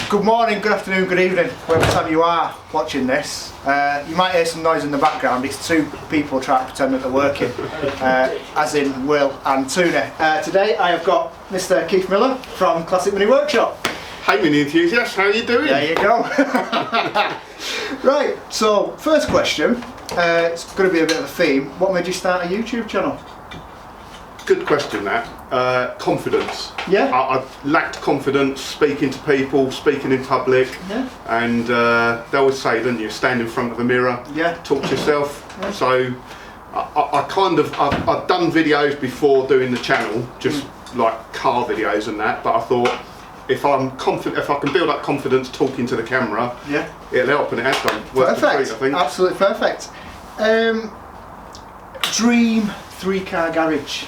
Good morning, good afternoon, good evening, whatever time you are watching this. You might hear some noise in the background. It's two people trying to pretend that they're working, as in Will and Tuna. Today I have got Mr. Keith Miller from Classic Mini Workshop. Hey Mini enthusiasts, how are you doing? There you go. Right, so first question, it's going to be a bit of a theme. What made you start a YouTube channel? Good question that. Confidence. Yeah. I lacked confidence speaking to people, speaking in public. Yeah. And they always say, don't you, stand in front of a mirror, yeah, talk to yourself. Yeah. So I've done videos before doing the channel, just like car videos and that, but I thought if I'm confident, if I can build up confidence talking to the camera, yeah, it'll help, and it has done. Perfect. I think. Absolutely perfect. Dream 3-car garage.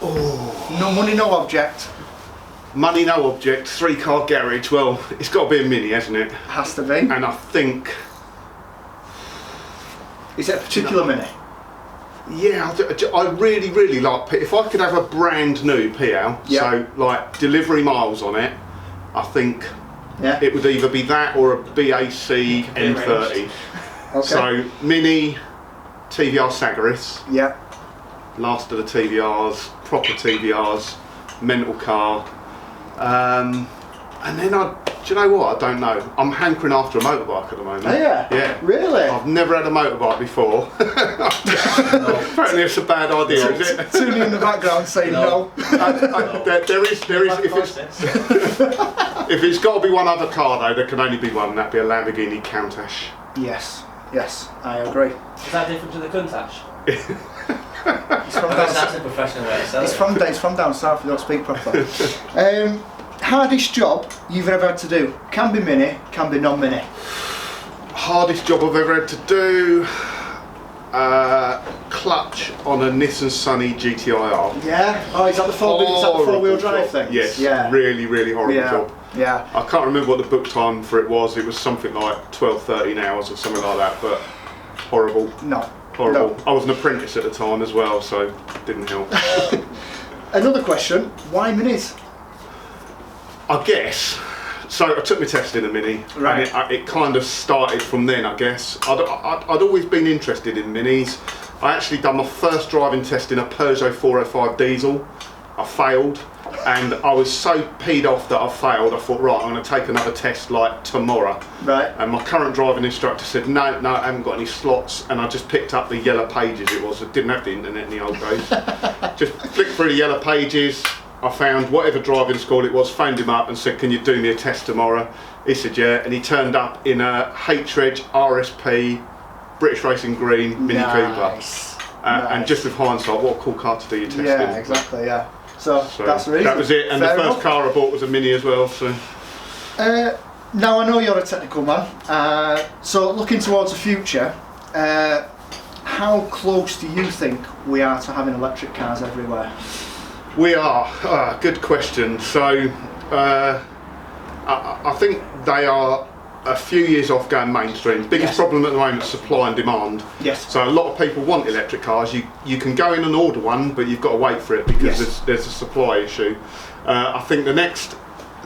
Oh. No money, no object. Money, no object, 3-car garage. Well, it's got to be a Mini, hasn't it? Has to be. And I think... Is it a particular Mini? Yeah, I really, really like... If I could have a brand new PL, so like delivery miles on it, I think it would either be that or a BAC N30. Okay. So, Mini, TVR Sagaris. Yeah. Last of the TVRs, proper TVRs, mental car, and then do you know what? I don't know. I'm hankering after a motorbike at the moment. Oh yeah? Yeah. Really? I've never had a motorbike before. Apparently it's a bad idea, is it? Tuning in the background saying no. There is. If it's got to be one other car though, there can only be one. That'd be a Lamborghini Countach. Yes. Yes, I agree. Is that different to the Countach? It's from down that's a professional way to sell it. It's from down south, we don't speak properly. Hardest job you've ever had to do? Can be Mini, can be non-Mini. Hardest job I've ever had to do, clutch on a Nissan Sunny GTIR. Yeah? Oh, is that the four-wheel drive thing? Yes, yeah. Really, really horrible job. Yeah. I can't remember what the book time for it was. It was something like 12, 13 hours or something like that, but horrible. No. Horrible. No. I was an apprentice at the time as well, so it didn't help. Another question, why Minis? I guess, so I took my test in a Mini, right. And it kind of started from then, I guess. I'd always been interested in Minis. I actually done my first driving test in a Peugeot 405 diesel. I failed, and I was so peed off that I failed, I thought, right, I'm going to take another test like tomorrow. Right. And my current driving instructor said, no, I haven't got any slots, and I just picked up the Yellow Pages it was. I didn't have the internet in the old days. Just flicked through the Yellow Pages, I found whatever driving school it was, phoned him up and said, can you do me a test tomorrow? He said, yeah, and he turned up in a H-Reg RSP British Racing Green Mini Cooper. And just with hindsight, what a cool car to do your test in. Yeah, exactly, yeah. So that's the reason. That was it, and Fair the first enough. car I bought was a Mini as well. So. Now I know you're a technical man, so looking towards the future, how close do you think we are to having electric cars everywhere? We are. Good question. So I think they are a few years off going mainstream. Biggest problem at the moment is supply and demand. Yes. So a lot of people want electric cars. You can go in and order one, but you've got to wait for it because there's a supply issue. I think the next,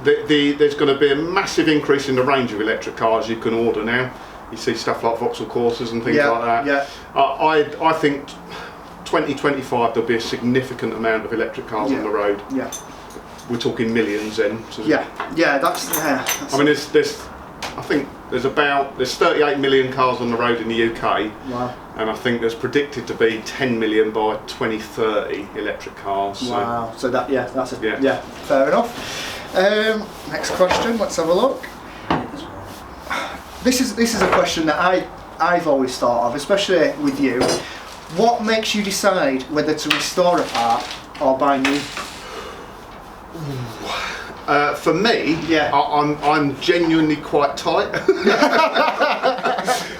there's going to be a massive increase in the range of electric cars you can order now. You see stuff like Vauxhall Corsas and things like that. Yeah. I think 2025 there'll be a significant amount of electric cars on the road. Yeah. We're talking millions then. So That's. I mean, I think there's 38 million cars on the road in the UK. Wow. And I think there's predicted to be 10 million by 2030 electric cars. Wow. So that that's fair enough. Next question. Let's have a look. This is a question that I've always thought of, especially with you. What makes you decide whether to restore a part or buy new? For me, I'm genuinely quite tight.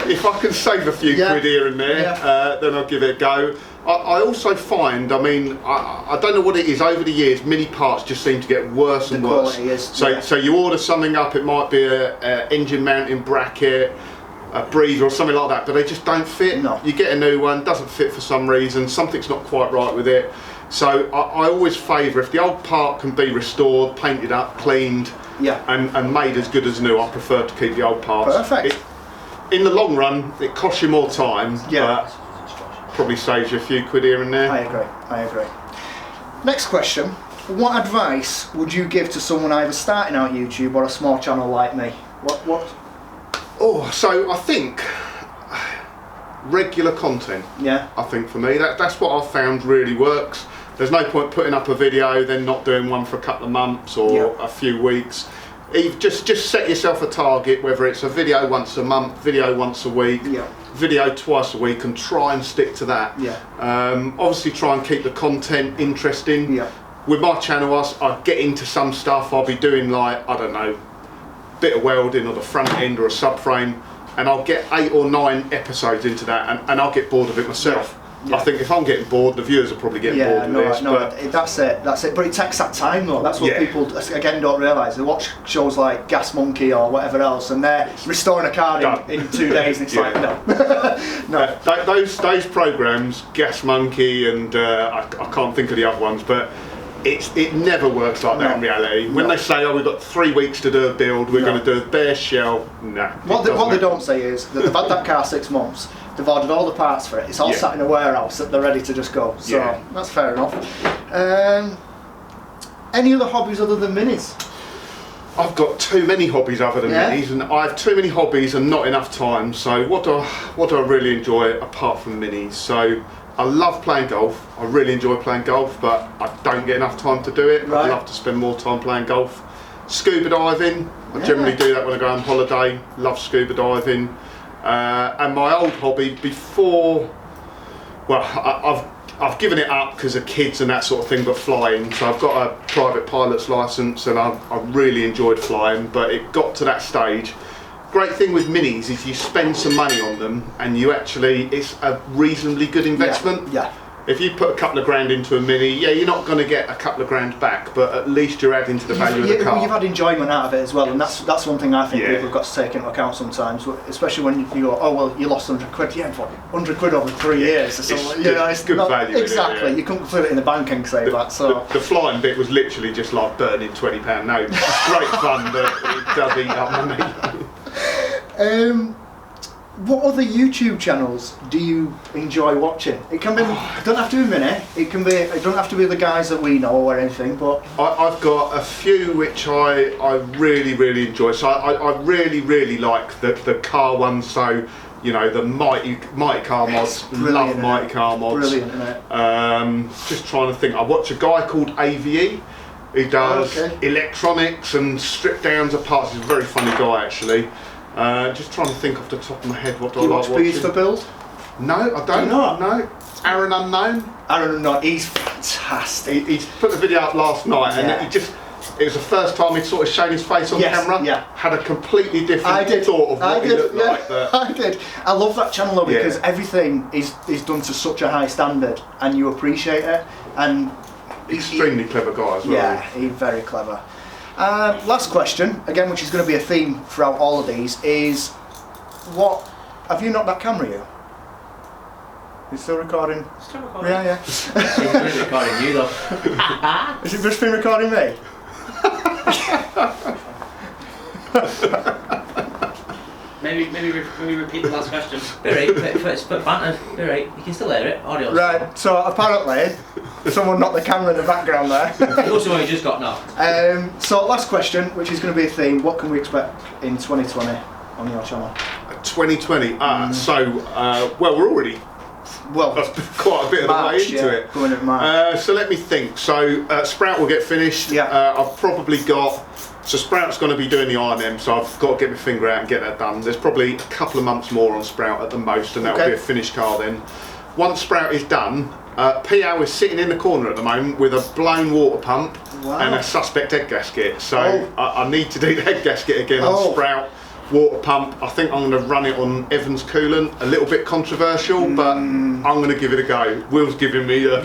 If I can save a few quid here and there, then I'll give it a go. I also find, I mean, I don't know what it is, over the years, Mini parts just seem to get worse and worse. So you order something up, it might be a engine mounting bracket, a breather or something like that, but they just don't fit. No. You get a new one, doesn't fit for some reason, something's not quite right with it. So I always favour, if the old part can be restored, painted up, cleaned, Yeah. and made as good as new. I prefer to keep the old parts. Perfect. In the long run, it costs you more time, Yeah. but probably saves you a few quid here and there. I agree. Next question. What advice would you give to someone either starting out YouTube or a small channel like me? What? Oh, so I think regular content. Yeah. I think for me, that's what I've found really works. There's no point putting up a video, then not doing one for a couple of months or a few weeks. Just set yourself a target, whether it's a video once a month, video once a week, video twice a week, and try and stick to that. Yeah. Obviously try and keep the content interesting. Yeah. With my channel, I get into some stuff. I'll be doing like, I don't know, bit of welding or the front end or a subframe, and I'll get 8 or 9 episodes into that, and I'll get bored of it myself. Yeah. I think if I'm getting bored, the viewers are probably getting bored of this. But that's it. But it takes that time though. That's what people again don't realise. They watch shows like Gas Monkey or whatever else, and they're restoring a car in 2 days, and it's like no. Those programmes, Gas Monkey, and I can't think of the other ones, but it never works like that in reality. When they say, oh, we've got 3 weeks to do a build, we're going to do a bare shell, no. What they don't say is that they've had that car 6 months, they've ordered all the parts for it, it's all sat in a warehouse that they're ready to just go. So that's fair enough. Any other hobbies other than minis? I've got too many hobbies other than minis, and I have too many hobbies and not enough time. So what do I really enjoy apart from minis? So I love playing golf. I really enjoy playing golf, but I don't get enough time to do it. I'd love to spend more time playing golf. Scuba diving. I generally do that when I go on holiday. Love scuba diving. And my old hobby before, well, I've given it up because of kids and that sort of thing, but flying. So I've got a private pilot's license, and I really enjoyed flying, but it got to that stage. Great thing with minis is you spend some money on them, and it's a reasonably good investment. Yeah. If you put a couple of grand into a mini, you're not going to get a couple of grand back, but at least you're adding to the value of the car. You've had enjoyment out of it as well, and that's one thing I think people have got to take into account sometimes, especially when you go, oh well, you lost 100 quid. Yeah, but 100 quid over 3 years. It's good value. Exactly, you couldn't put it in the bank and say that. So the flying bit was literally just like burning £20 notes. It's great fun, but it does eat up money. What other YouTube channels do you enjoy watching? It can be, it don't have to be mini. It don't have to be the guys that we know or anything. But I've got a few which I really enjoy. So I really like the car ones. So you know, the mighty car mods. Love mighty car mods. Brilliant, isn't it? Just trying to think. I watch a guy called AVE who does electronics and strip downs of parts. He's a very funny guy actually. Just trying to think off the top of my head what I like watching. Do you watch Bees for Build? No, I don't. Do you not? No. Aaron Unknown. Aaron Unknown, he's fantastic. He's put the video up last night, and it was the first time he'd sort of shown his face on camera. Yeah. Had a completely different thought of what he looked like. But I did. I love that channel though, because everything is done to such a high standard, and you appreciate it. And extremely clever guy as well. Yeah, he's very clever. Last question, again, which is going to be a theme throughout all of these, is what have you knocked that camera yet? Is it still recording? It's still recording. Yeah. It's recording you though. Is it just been recording me? Maybe repeat the last question. Be right, it's a bit bantered. Be right, you can still hear it. Audio. Right, so apparently someone knocked the camera in the background there. You also just got knocked. So last question, which is going to be a theme, what can we expect in 2020 on your channel? 2020? Well, we're already quite a bit of the way into it. Going at March. So let me think. So Sprout will get finished. I've probably got. So Sprout's going to be doing the IMM, so I've got to get my finger out and get that done. There's probably a couple of months more on Sprout at the most, and that'll be a finished car then. Once Sprout is done, PO is sitting in the corner at the moment with a blown water pump and a suspect head gasket. So I need to do the head gasket again on Sprout. Water pump, I think I'm going to run it on Evans coolant, a little bit controversial, but I'm going to give it a go. Will's giving me a...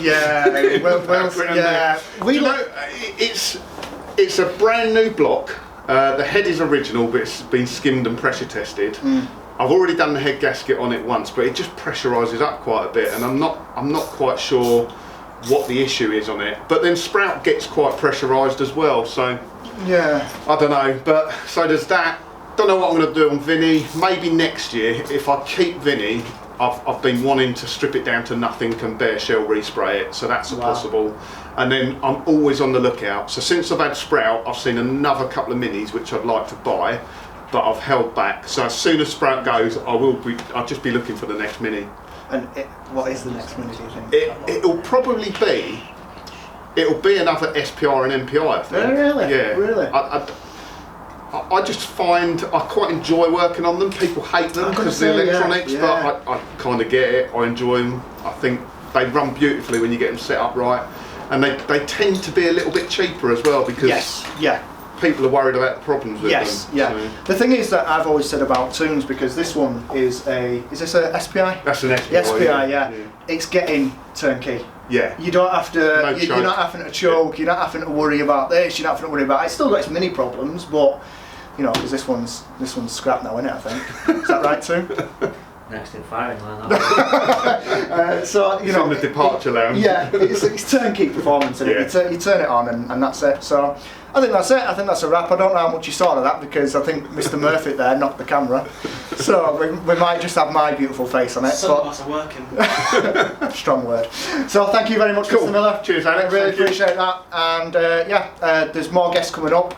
It's a brand new block. The head is original, but it's been skimmed and pressure tested. I've already done the head gasket on it once, but it just pressurises up quite a bit, and I'm not quite sure what the issue is on it. But then Sprout gets quite pressurised as well, so Yeah. I don't know. But so does that. Don't know what I'm going to do on Vinny. Maybe next year, if I keep Vinny, I've been wanting to strip it down to nothing and bare shell respray it, so that's possible. And then I'm always on the lookout. So since I've had Sprout, I've seen another couple of minis which I'd like to buy, but I've held back. So as soon as Sprout goes, I'll just be looking for the next mini. And what is the next mini, do you think? It'll probably be. It'll be another SPR and MPI, I think. Oh, really? Yeah. Really? I just find I quite enjoy working on them. People hate them because of the electronics, but I kind of get it. I enjoy them. I think they run beautifully when you get them set up right, and they tend to be a little bit cheaper as well because people are worried about the problems with them. So. The thing is that I've always said about tunes, because this one is this a SPI? That's an SPI. The SPI, yeah. It's getting turnkey. Yeah. You don't have to. No you're not having to choke. You're not having to worry about this. You're not having to worry about. It's still got its mini problems, but you know, because this one's scrap now, isn't it? I think. Is that right too? Next in firing line. That so you know, in the departure lounge. Yeah, it's turnkey performance, and you turn it on, and that's it. So I think that's it. I think that's a wrap. I don't know how much you saw of that because I think Mr. Murphy there knocked the camera. So we might just have my beautiful face on it. Sunglasses are working. Strong word. So thank you very much, Mr. Miller. Cheers, Alex. I really appreciate that. And there's more guests coming up.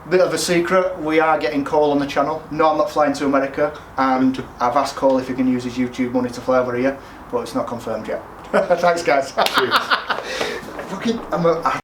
Bit of a secret, we are getting Cole on the channel. No, I'm not flying to America, and I've asked Cole if he can use his YouTube money to fly over here, but it's not confirmed yet. Thanks, guys. Cheers. Fucking,